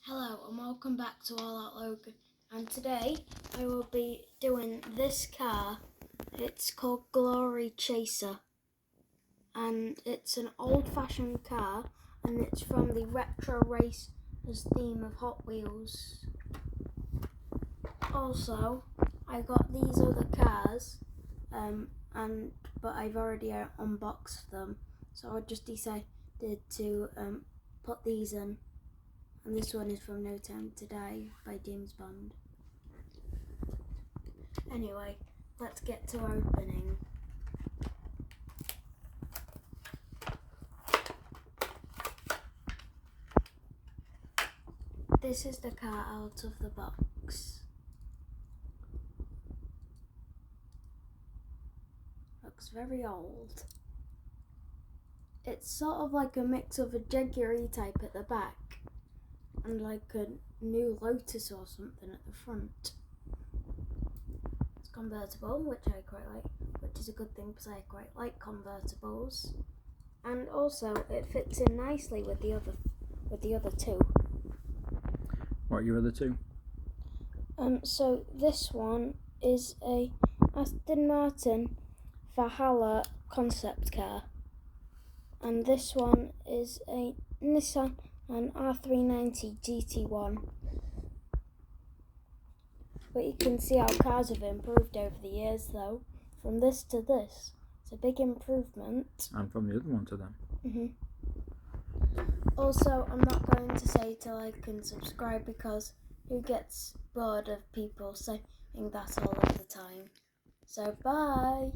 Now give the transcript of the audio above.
Hello and welcome back to All Out Logan, and today I will be doing this car. It's called Glory Chaser and it's an old-fashioned car and it's from the Retro Racers theme of Hot Wheels. Also, I got these other cars but I've already unboxed them, so I just decided to put these in. And this one is from No Time to Die by James Bond. Anyway, let's get to opening. This is the car out of the box. Looks very old. It's sort of like a mix of a Jaguar type at the back and like a new Lotus or something at the front. It's convertible, which I quite like, which is a good thing because I quite like convertibles. And also it fits in nicely with the other two. What are your other two? So this one is a Aston Martin Valhalla concept car. And this one is a Nissan R390 GT1. But you can see how cars have improved over the years though. From this to this. It's a big improvement. And from the other one to them. Also, I'm not going to say to like and subscribe because who gets bored of people saying that all of the time. So bye!